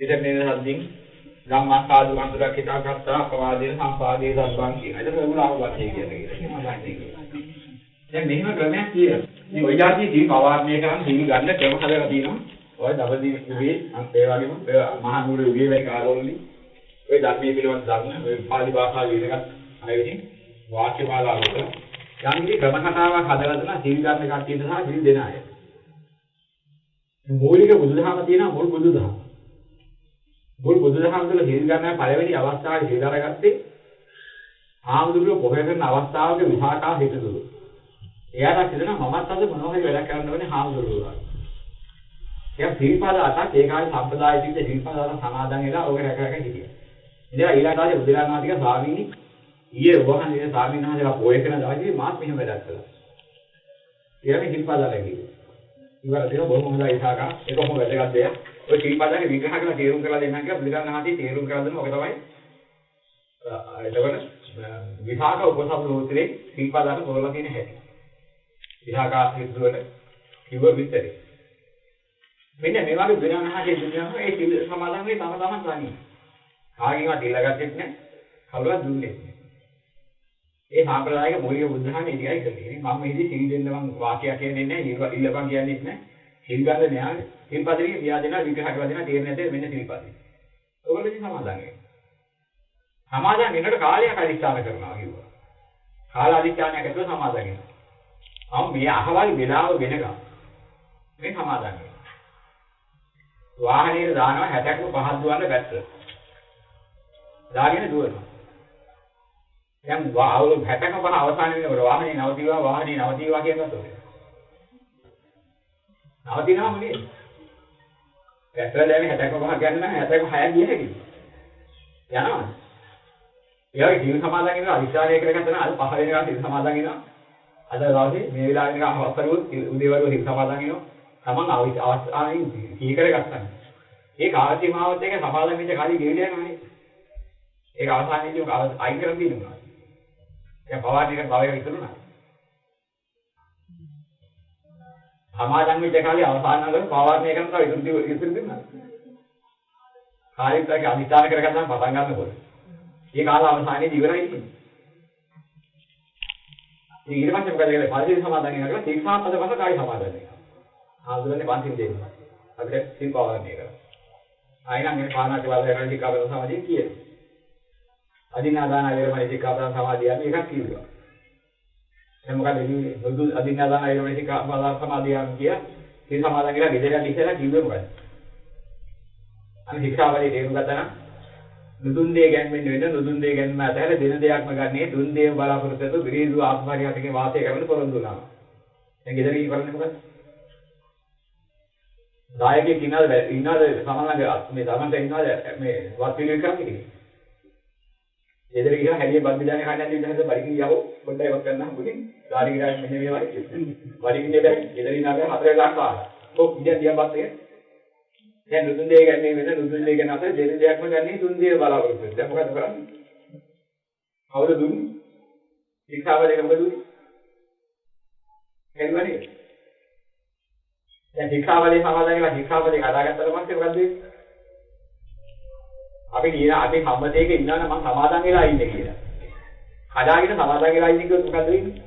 ඉතින් මේ සද්දින් ධම්මා සාදු මන්ත්‍රයක් හිතාගත්තා අපවාදයේ සම්පාදයේ සම්බන් කියන. ඒක රෙගුලාර් වශයෙන් කියන්නේ. දැන් මෙහෙම ක්‍රමයක් තියෙනවා. මේ ඔය જાතිය දී පවාරණය කරන් දී ගන්න ක්‍රම හදලා තියෙනවා. ඔය දවදී උගේ ඒ වගේම මහා නුවර උගේ වෙයි කාලවලදී ඔය ධර්මයේ පිළිබඳ ධර්ම ඔය පාලි භාෂාව ඉගෙනගත් අය විසින් වාක්‍ය මාලාවක යම්කිසි ක්‍රම කතාවක් හදලා දෙනවා සීල් ගන්න කට්ටියට සහ සීල් දෙන අය. මූලික බුදුදහම තියෙනවා මුල් බුදුදහම. මුල් බුදුදහම තුළ සීල් ගන්න පළවෙනි අවස්ථාවේ සීල් අරගත්තේ ආමුදුරුව පොහේ කරන අවස්ථාවක විසාකා හිටදුරු. එයාට හිතෙනවා මමත් අද මොනවා හරි වැඩක් කරන්න ඕනේ ආමුදුරුවෝ. එයා සීල්පද අටක් ඒ කාලේ සම්ප්‍රදාය තිබ්බ සීල්පද අට සමාදන් වෙලා ඔක රැක රැක හිටියා. ඉතින් ඊළඟ ආයේ බුදුරණාහික ස්වාමීනි ඊයේ වහන්සේ ස්වාමීන් වහන්සේලා පොය කරන දවසේ මාත් මෙහෙම වැඩක් කළා. ඊළඟ සීල්පද රැකී. ඉවර දෙන බොහොම හොඳයි ඉසාකා. ඒක කොහොම වැදගත් දෙයක්. ඔය සීල්පදගේ විග්‍රහ කරලා තේරුම් කරලා දෙන්නම් කියලා බුදුරණාහික තේරුම් කරලා දෙනවා. ඔක තමයි එතකොට විසාක උපසම් සූත්‍රයේ සීල්පදට පොරලා තියෙන හැටි. විසාකා සිද්දුවට කිව්ව විතරේ. මෙන්න මේ වගේ බුදුරණාහිගේ දුන්නාම ඒ සීල සමාදන් වෙයි තම තමන් ගන්නේ. කාගෙන්වත් ඉල්ලගත්තෙත් නැහැ. කවුරුවත් දුන්නේ නැහැ. ඒ සාම්ප්‍රදායික මූලික බුද්ධහමේ ඉතියි කරන්නේ. මම මෙහිදී සීල් දෙන්න මං වාක්‍යයක් කියන්නේ නැහැ. ඉල්ලපන් කියන්නේ නැහැ. සීල් ගන්න නෑ. සීල්පදේ කියා දෙනවා විග්‍රහ කරලා දෙනවා තේරෙන්නේ නැද්ද මෙන්න සීල්පදේ. ඔයගොල්ලෝ ඉතින් සමාදන් වෙනවා. සමාදන් වෙනකොට කාලයක් අදිස්ථාන කරනවා කිව්වා. කාල අදිස්ථානයක් ඇතුළත සමාදන් වෙනවා. මේ අහවල් වෙලාව වෙනකම් මේ සමාදන් වෙනවා. වාහනේ දානවා 60ක්ම පහක් දුවන්න බැස්ස. දාගෙන දුවනවා. දැන් අවුරුදු 60ක්ම පහ අවසන් වෙනකොට වාහනේ නවතිවා කියනකොට නවතිනවම නේද? පැට්‍රල් දැන් 60ක්ම පහ ගන්න නම් 60ක්ම 6ක් ගිය හැකියි. යනවා. ඊළඟ ජීව සමාදන් වෙනවා අවිශ්වාසය කරගත්තා නම් අද පහ වෙනකන් සිත සමාදන් වෙනවා. අද දවසේ මේ වෙලාවේ නිකන් අවස්ථරුවොත් උදේවරු සිත සමාදන් වෙනවා. තමන් අවස්ථාවෙන් කී කරගත්තා. ඒ කාල සීමාවත් එක සමාදන් වෙච්ච කාලේ ගෙවිලා යනවා නේද? ඒක අවසානයේදී අයින් කරන් දිනුනා. දැන් පවාරණයකට භවයක ඉතුරුනා. සමාදන් වෙච්ච කාලේ අවසාන වල පවාරණය කරනවා ඉතුරු දිනුනා. කාලෙත් අනිත්‍යන කරගත්තාම පටන් ගන්නකොට. ඒ කාල අවසානයේදී ඉවරයි ඉන්නේ. ඊට පස්සේ මොකද කරන්නේ? පරිදි සමාදන් වෙනවා කියලා තීක්ෂාපද වශයෙන් කායි සමාදන් වෙනවා. ආදුරනේ පන්තිල් දෙන්නවා. අපිට සිල් පවාරණය කරනවා. ආයෙත් මේ පානාති වල කරන ටිකවල සමාධිය කියනවා. අදිනාදාන වේරමණී ටිකවල සමාධිය අපි එකක් කියනවා. දැන් මොකද මේ බුදු අදිනාදාන වේරමණී ටිකවල සමාධිය කිය සිල් සමාදන් කියලා ගෙදරට ඉස්සෙල්ලා කිව්වේ මොකද? අනිත් ශික්ෂාවලේ තේරුම් ගත්තා නම් නුදුන් දේ ගැන්වෙන්න වෙන නුදුන් දේ ගැන්ම අතහැර දෙන දෙයක්ම ගන්නේ දුන් දේම බලාපොරොත්තු වෙන විරේදු ආත්මහාරියටගේ වාසය කරන්න පොරොන්දු වෙනවා. දැන් ගෙදර ඉන්න කරන්නේ මොකද? දායකයෙක් ඉන්නවද සමහරවිට මේ තමන්ට ඉන්නවද මේ වත් පිළිවෙල කරන්නේ කියලා. ගෙදර ගිහලා හැලිය බත් බිදානේ කන්න යන විදිහට පරිගින් යවෝ පොඩ්ඩක් වක් කරන්න හම්බුනේ. ගාඩි ගිරාන් මෙන්න මේ වගේ. පරිගින්නේ බෑ. ගෙදර ඉන්න අතර 4 වෙලාවක් කාලා. කොක් ඉඳන් දියපත් එක. දැන් නුදුන් දේ ගන්නේ වෙන නුදුන් දේ ගන්න අතර දෙන දෙයක්ම ගන්නේ තුන් දේ බලාපොරොත්තු වෙනවා. දැන් මොකද කරන්නේ? කවුද දුන්නේ? ශික්ෂාවලේ මොකද දුන්නේ? හෙල්වනේ. දැන් ශික්ෂාවලේ සමාදන් වෙලා ශික්ෂාවලේ හදාගත්තට පස්සේ මොකද වෙන්නේ? අපි කියන අපි සම්මතයක ඉන්නවනම් මම සමාදන් වෙලා ඉන්නේ කියලා. හදාගෙන සමාදන් වෙලා ඉන්නේ කියොත් මොකද වෙන්නේ?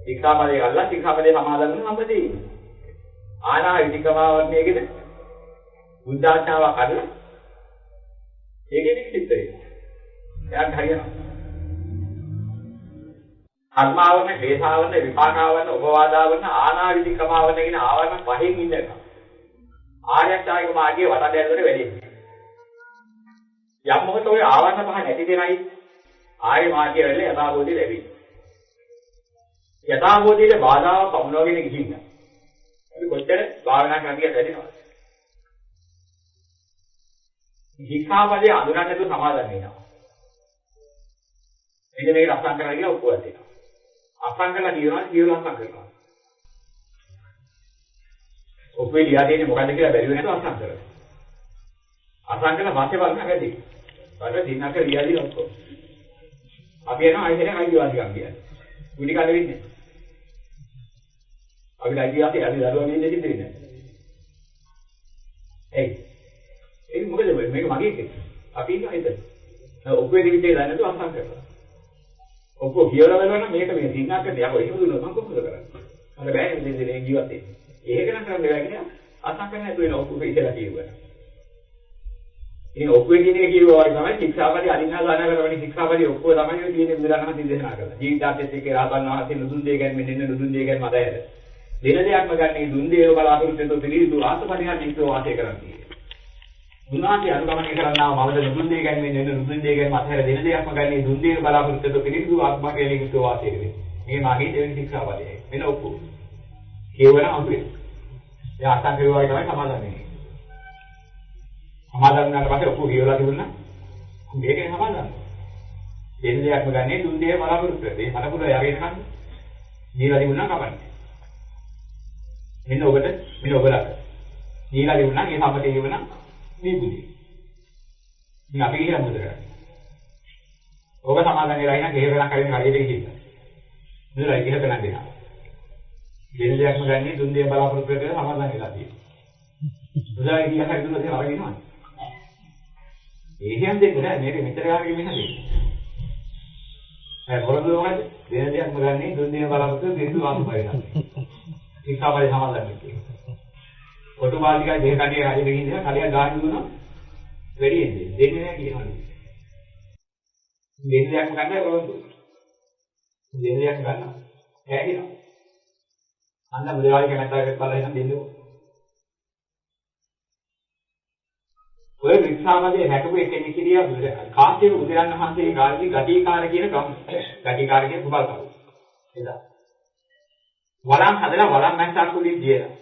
ශික්ෂාවලේ අල්ලා ශික්ෂාවලේ සමාදන් වෙන සම්මතයේ ඉන්නේ. ආනා විදිකමාවර්ණයේද බුද්ධාඥාව කරලා ඒකෙදි සිද්ධ වෙනවා. එයාට හරියනවා. කර්මාවරණ, ක්ලේශාවරණ, විපාකාවරණ, උපවාදාවරණ, ආනා විදිකමාවරණ කියන ආවරණ පහෙන් ඉඳලා ආර්යචාරික මාර්ගයේ වටා දැරුවර වෙන්නේ. යම් මොහොතක ඔය ආවරණ පහ නැති දෙනයි ආර්ය මාර්ගයේ වෙන්නේ යථාභූතය ලැබෙන්නේ. යථාභූතයේ බාධාව පමුණවගෙන ගිහින් අපි කොච්චර භාවනා කරන්න කියලා දැනෙනවද? ශික්ෂාපදේ අඳුරන්නේ නැතුව සමාදන් වෙනවා. එන්න මේක අසං කරලා කියලා ඔප්පුවක් දෙනවා. අසං කරලා කියනවා අසං කරනවා. ඔප්පුවේ ලියා දෙන්නේ මොකද්ද කියලා බැරි වෙනකොට අසං කරනවා. අසං කරලා වාසිය බලන්න හැදී. බලලා දිනක ලියා දී ඔක්කොම. අපි යනවා ආයෙත් අයිතිවාසිකම් කියන්නේ. උඩි කඩ වෙන්නේ. අපි අයිතිවාසිකම් අපි දරුවා මේ දෙකේ දෙන්නේ. ඒක මොකද මේක මගේ කෙනෙක්. අපි ඉන්න හිතේ. ඔප්පුවේ දිවිතේ දාන්න තු අසං කරනවා. ඔප්පුව කියලා බලනවා මේක මේ සින්නාකට යකෝ එහෙම දුන්නොත් මම කොහොමද කරන්නේ? මම බෑ මේ දෙන්නේ ජීවත් වෙන්න. ඒක නම් කරන්න බෑ කියන අසං කරන්න නැතුව වෙන ඔප්පුව ඉතලා කියුවා. ඉතින් ඔප්පුවේ කියන එක කියුවා වගේ තමයි ශික්ෂාපදේ අදින්නා දාන කරවන්නේ ශික්ෂාපදේ ඔප්පුව තමයි ඔය තියෙන්නේ බුදුරණන් වහන්සේ දේශනා කරලා. ජීවිතාර්ථයේත් එක්ක රහතන් වහන්සේ නුදුන් දෙය ගැන මෙන්න නුදුන් දෙය ගැන මතයද. දින දෙයක්ම ගන්න දුන් දේව බලාපොරොත්තු වෙන පිළිදු ආත්මපරිහාර ජීවිතෝ වාසය කරන්නේ. දුනාටි අනුගමනය කරන්නා මවද නුදුන් දෙය ගැන මෙන්න නුදුන් දෙය ගැන මතහැර දින දෙයක්ම ගන්න දුන් දේව බලාපොරොත්තු වෙන පිළිදු ආත්මපරිහාර ජීවිතෝ වාසය කරන්නේ. මේ මාගේ දෙවෙනි ශික්ෂාපදේ. මෙන්න ඔප්පුව. කියවන අඹේ. එයා අසං කරුවා වගේ තමයි සමාදන් වෙන්නේ. සමාදන් වුණාට පස්සේ ඔප්පුව කියවලා තිබුණා. මේකේ සමාදන්. දෙන දෙයක්ම ගන්නේ දුන් දෙය බලාපොරොත්තු වෙන්නේ. මේ හතපුර යගෙන කන්නේ. දීලා තිබුණා කපන්නේ. මෙන්න ඔබට දීලා තිබුණා මේ සම්පතේ තිබුණා මේ බුදි. ඉතින් අපි කියලා මොකද කරන්නේ? ඔබ සමාදන් වෙලා ඉන්න ගෙහෙ වෙලා කරින් හරියට ගිහින්. නේද? ගෙහෙ වෙලා දෙනවා. දෙන දෙයක්ම ගන්නේ දුන් දෙය බලාපොරොත්තු වෙන්න සමාදන් වෙලා තියෙනවා. උදාහරණ කියලා හරි දුන්නොත් ඒක අරගෙනවනේ. ඒ කියන්නේ නෑ මේක මෙතර ගානේ මෙන්න දෙන්නේ. ඒ පොරොන්දු මොකද? දෙන දෙයක්ම ගන්නේ දුන් දෙය බලාපොරොත්තු දෙන්න වාසු බයිලා. ශික්ෂාපදේ සමාදන් වෙන්නේ. ඔටු බාලිකයි දෙක කඩේ හරියට ගිහින් කඩේ ගාන දුන්නා වැඩි එන්නේ. දෙන්නේ නෑ කියනවා. දෙන දෙයක්ම ගන්නයි පොරොන්දු. දෙන දෙයක් ගන්නවා. ඈ කියනවා. අන්න මුදලාලි කැමැත්තකට බලලා ඉන්න දෙන්නෝ. ඔය වික්ෂාපදේ හැටපු එකෙක් කිරියා කාශ්‍යප බුදුරන් වහන්සේ කාලේ ගටිකාර කියන ගම. ගටිකාර කියන සුබල් කරු. එදා. වරන් හදලා වරන් මැස්සක් උඩින් දියලා.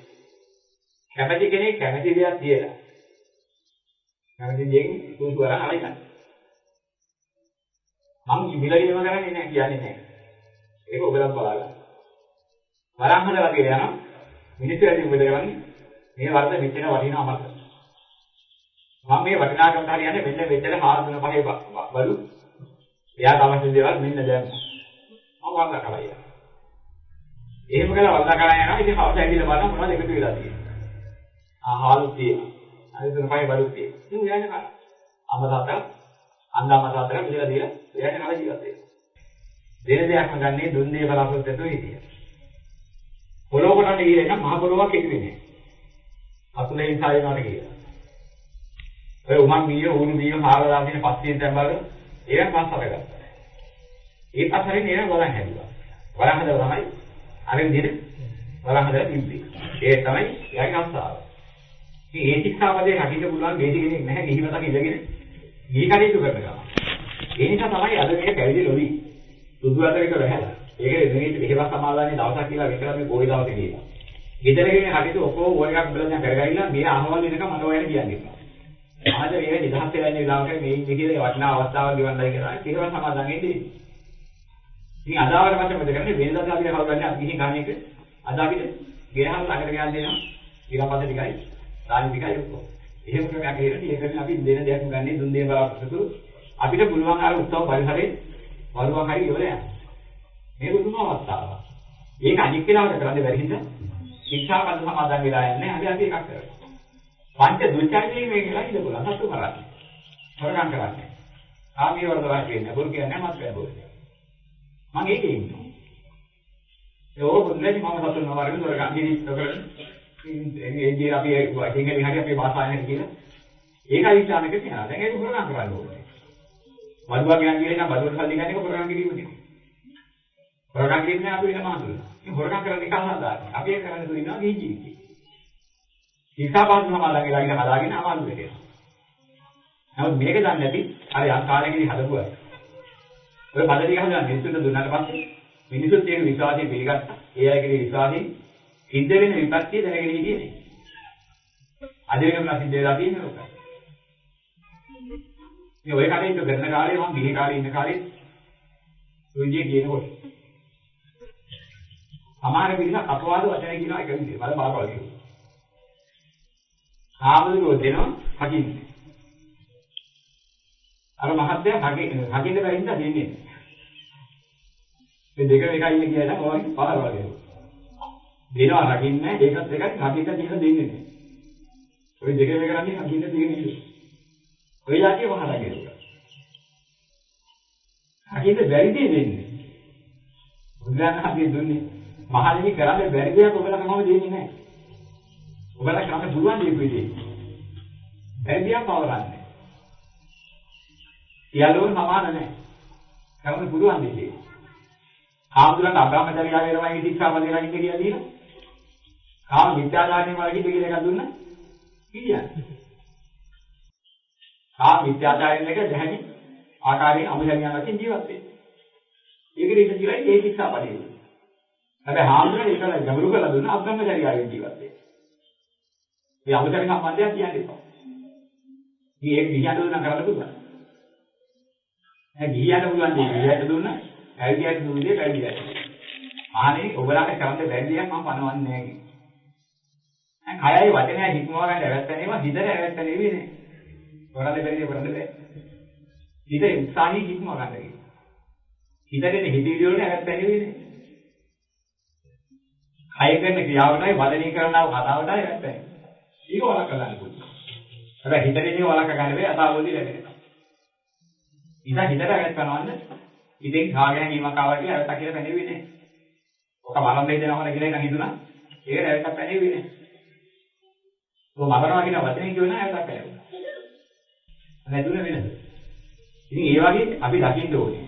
කැමැති කෙනෙක් කැමැති දෙයක් දියලා. කැමැති දෙයෙන් සුසු වරන් හරි ගන්න. මම ඉබිලගෙම කරන්නේ නැහැ කියන්නේ නැහැ. ඒක ඔබලත් බලන්න. වරන් හදලා කියලා යනවා. මිනිස්සු ඇදී මොකද කරන්නේ? මේ වර්ධ මෙච්චර වටිනා අමතක. මම මේ වටිනාකමට හරියන්නේ මෙන්න මෙච්චර හාරදුන පහේ බලු. එයා තමයි දේවල් මෙන්න දැම්ම. මම වර්ධ කරලා යනවා. එහෙම කරලා වර්ධ කරලා යනවා. ඉතින් හවස ඇවිල්ලා බලන්න මොනවද එකතු වෙලා තියෙන්නේ. ආහාලු තියෙනවා. අනිත් පහේ බලු තියෙනවා. ඉතින් යන්නේ කරා. අමතක අන්දාමතක මෙතන දීලා එයාට නල ජීවත් වෙනවා. දෙන දෙයක්ම ගන්නේ දුන් දේ බලාපොරොත්තු වෙන විදිය. පොළොව කොටන්න ගියේ නම් මහ පොළොවක් එක්කෙන්නේ නැහැ. අතුලේ ඉස්සාවේ නට කියලා. ඔය උමන් මීය උණු මීය හාරලා තියෙන පස්සියෙන් තැම්බල ඒක පස් අරගත්තා. ඒ පස්සේ නේන වරන් හැදුවා. වරන් හදලා තමයි අරින් දින වරන් හදලා තිබ්බේ. ඒ තමයි යයි අස්සාව. ඉතින් ඒ ශික්ෂාපදේ රකින්න පුළුවන් වේදි කෙනෙක් නැහැ ගිහිවතක ඉඳගෙන ගිහි කටයුතු කරන ගම. ඒ නිසා තමයි අද මේ පැවිදි නොවි සුදු අතරේක වැහැලා. ඒකේ මේ එහෙම සමාදානයේ දවසක් කියලා වෙකලා මේ පොයි දවසේ ගියා. ගෙදරගෙන හරියට ඔක්කොම ඕන එකක් බලලා දැන් කරගයිලා මේ අහවල් වෙනකම් මට ඔයන කියන්නේ. ආද මේ නිදහස් වෙලා ඉන්න වෙලාවට මේ විදිහේ වටිනා අවස්ථාවක් ගෙවන්නයි කියලා ඒකම සමාදන් වෙන්නේ. ඉතින් අදාවට පස්සේ මොකද කරන්නේ වෙනදාට අපි කවුරුන්නේ අපි ගිහින් ගන්න එක අද අපිට ගෙනහම ළඟට ගියන් දෙනවා. ඊළඟ පස්සේ ටිකයි රාජි ටිකයි ඔක්කොම. එහෙම ක්‍රමයක් හේරෙන්නේ ඒකනේ අපි දෙන දෙයක් ගන්නේ දුන් දෙය බලාපොරොත්තු අපිට පුළුවන් අර උත්සව පරිසරේ වරුවක් හරි ඉවර යනවා. මේ බුදුම අවස්ථාව. ඒක අනික් කෙනාට කරන්න බැරි හින්දා ශික්ෂාපද සමාදන් වෙලා යන්නේ. අපි එකක් කරලා. පංච දුච්චාරිතේ මේ කියලා ඉඳපුවා. සතු කරන්නේ. හොරගම් කරන්නේ. ආමිය වර්ධවා කියන්නේ. බොරු කියන්නේ මත් බෑ බොරු. මම ඒකේ ඉන්නවා. ඒ ඕබුන්නේ මම සතු නවරගෙන හොරගම් ඉතින් ඒ ජී අපි සිංහලෙන් හරි අපේ භාෂාවෙන් කියලා. ඒකයි ඉස්ලාමික කියනවා. දැන් ඒක හොරගම් කරන්න ඕනේ. වඩුවා කියන්නේ නම් බඩුවට සල්ලි ගන්න එක හොරගම් කිරීමනේ. හොරගම් කියන්නේ අපි වෙන මාතුල. මේ හොරගම් කරන්නේ කවදාද? අපි ඒක කරන්නේ දුන්නා ගේ ජීවිතේ. ශික්ෂාපද සමාදන් වෙලා ඉන්න හදාගෙන අමාරු වෙනවා. නමුත් මේක දන්නේ නැති අර යම් කාලෙකදී හදපුවා. ඔය පද ටික හදලා මිනිස්සුන්ට දුන්නාට පස්සේ මිනිස්සුත් ඒක විශ්වාසයෙන් පිළිගත්තා. ඒ අයගේ විශ්වාසයෙන් සිද්ධ වෙන විපත්තිය දැනගෙන හිටියේ නේ. අද වෙනම සිද්ධ වෙලා තියෙන්නේ ඔක. මේ ඔය කඩේට කරන කාලේ මම ගිහි කාලේ ඉන්න කාලේ ඔයගේ කියනකොට සමහර පිළිසක් අපවාද වචන කියනවා එක විදිහට. මම බාරවල් කියනවා. ආමුදුරෝ දෙනවා හකින්නේ. අර මහත්තයා හකින්න බැරි හින්දා දෙන්නේ. මේ දෙක එකයි ඉන්නේ කියලා මොකක්ද බාරවල් කියනවා. දෙනවා හකින්නේ ඒකත් එකයි හකින්න කියලා දෙන්නේ නැහැ. ඔය දෙකම කරන්නේ අකින්න තියෙන්නේ. ඔය જાතිය වහලා ගිරුවා. අකින්න බැරි දෙයක් දෙන්නේ. බුදුරජාණන් දුන්නේ මහණෙනි කරන්නේ බැරි දෙයක් ඔබලා කමම දෙන්නේ නැහැ. ඔබලා කරන්න පුළුවන් දෙයක් වෙන්නේ. බැරි දෙයක් පවරන්නේ. සියල්ලම සමාන නැහැ. කරන්න පුළුවන් දෙයක්. ආමුදුරන් අබ්‍රහ්මචර්යා වේරමණී ශික්ෂාපදේ රකින්න කියලා දිනවා. කාම මිත්‍යාචාරණය වලකින් දෙකක් දුන්නා. කියන්නේ. කාම මිත්‍යාචාරයෙන් එක දැහැමි ආකාරයෙන් අමුසලියන් වශයෙන් ජීවත් වෙන්නේ. ඒකේ ඉන්න කියලා ඒ ශික්ෂාපදේ. හැබැයි ආමුදුරන් ඒකල ගමරු කරලා දුන්නා අබ්‍රහ්මචර්යාවෙන් ජීවත් වෙන්නේ. මේ අමුසලියන් සම්බන්ධයක් කියන්නේ එපා. ඉතින් ඒක ගිහියන්ට දුන්නා කරන්න පුළුවන්. ගිහියන්ට පුළුවන් දේ ගිහියන්ට දුන්නා. ඇවිදියට දුන්නේ වැඩියට. ආනේ ඔයගලන්ට කරන්න බැරි දෙයක් මම පනවන්නේ නැහැ. කයයි වචනයයි හික්මව ගන්න ඇවැත්තනේම හිතට ඇවැත්ත නෙවෙයි නේ. කරන්න බැරි දේ කරන්න බෑ. හිත උත්සාහී හික්මව ගන්න කියලා. හිතේ හිතවිලි වලට ඇවැත්ත නෙවෙයි නේ. කය කරන ක්‍රියාවටයි වදනී කරනව කතාවටයි ඇවැත්ත නේ. ඒක වලක් කරන්න පුළුවන්. හැබැයි හිතේ ඉන්නේ වලක් ගන්න බෑ අතාවෝදී ලැබෙනවා. හිතට ඇවැත්ත කරනවන්න ඉතින් කාගෙන හැංගීමක් ආවා කියලා ඇවැත්ත කියලා පැනෙන්නේ නැහැ. ඔක මරන්න දෙනවා කියලා එකක් හිතුණා. ඒක ඇවැත්තක් පැනෙන්නේ නැහැ. ඔය මරනවා කියන වචනේ කියවෙන ඇවැත්තක් පැනෙන්නේ. නැතුණ වෙනද? ඉතින් ඒ වගේ අපි දකින්න ඕනේ.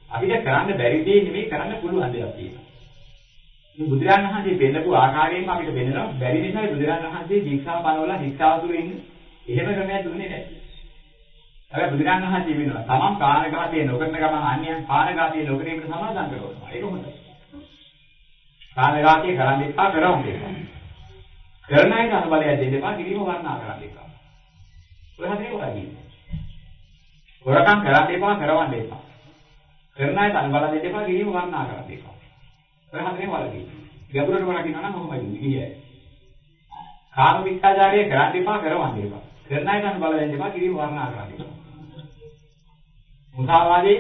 අපිට කරන්න බැරි දේ නෙමෙයි කරන්න පුළුවන් දේවල් තියෙනවා. මේ බුදුරජාණන් වහන්සේ පෙන්නපු ආකාරයෙන්ම අපිට පෙන්නනවා බැරි නිසා බුදුරජාණන් වහන්සේ ශික්ෂා පනවල ශික්ෂාවතුරු ඉන්නේ. එහෙම ක්‍රමයක් දුන්නේ නැහැ. හැබැයි බුදුරජාණන් වහන්සේ වෙනවා තමන් ප්‍රාණඝාතය නොකරන ගමන් අන්‍යයන් ප්‍රාණඝාතය නොකිරීමට සමාදම් කරනවා. ඒක හොඳයි. ප්‍රාණඝාතය කරන්න එපා කරවන්න එපා. කරන අයට අනුබලයක් දෙන්න එපා කිරීම වර්ණනා කරන්න එපා. ඔය හදේ වගේ. හොරකම් කරන්න එපා කරවන්න එපා. කරන අයට අනුබල දෙන්න එපා කිරීම වර්ණනා කරන්න එපා. ඔය හදේ වගේ. ගැඹුරට වරක් කියනවා නම් කොහොමද කියන්නේ? කාම මිත්‍යාචාරය කරන්න එපා කරවන්න එපා. කරන අයට අනුබල දෙන්න එපා කිරීම වර්ණනා කරන්න එපා. මුසාවාදේ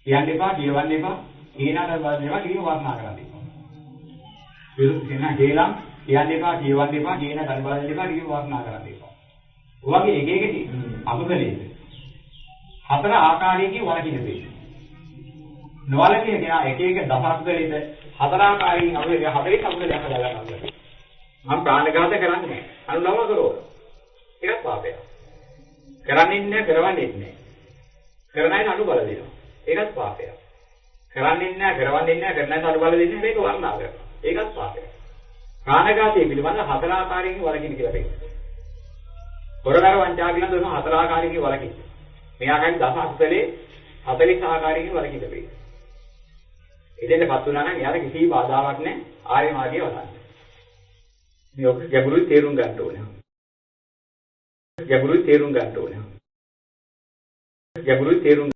කියන්න එපා කියවන්න එපා ඊනාට බලන්න එපා කිරීම වර්ණනා කරන්න එපා. විරුද්ධ කියලා කියන්න එපා කියවන්න එපා ඊනාට අනුබල දෙන්න එපා කිරීම වර්ණනා කරන්න එපා. ඔයගේ එක එක අනුබලයේ හතර ආකාරයකින් වළකින්න දෙන්නේ. නොවලකින කෙනා එක එක දසක්වලෙද හතර ආකාරයෙන් අපේ හතරේ අනුබලයක් හදා ගන්නවා. මම ප්‍රාණඝාත කරන්නේ නැහැ. අනුලව කරෝ. ඒකත් පාපයක්. කරන්නේ නැහැ කරවන්නේ නැහැ. කරන අයට අනුබල දෙනවා. ඒකත් පාපයක්. කරන්නේ නැහැ කරවන්නේ නැහැ කරන අයට අනුබල දෙන්නේ මේක වර්ණනා කරනවා. ඒකත් පාපයක්. ප්‍රාණඝාතයේ පිළිබඳ හතර ආකාරයකින් වළකින්න කියලා කියනවා. හොරකර වංචා කියන දොන හතර ආකාරයකින් වළකින්න. මේ ආකාරයෙන් දස අකුසලේ 40 ආකාරයකින් වළකින්න බෑ. ඉතින්පත් වුණා නම් යාර කිසි බාධාවක් නැහැ ආර්ය මාර්ගය වඩන්න. මේ ඔක ගැඹුරුයි තේරුම් ගන්න ඕනේ. ගැඹුරුයි තේරුම් ගන්න ඕනේ. ගැඹුරුයි තේරුම්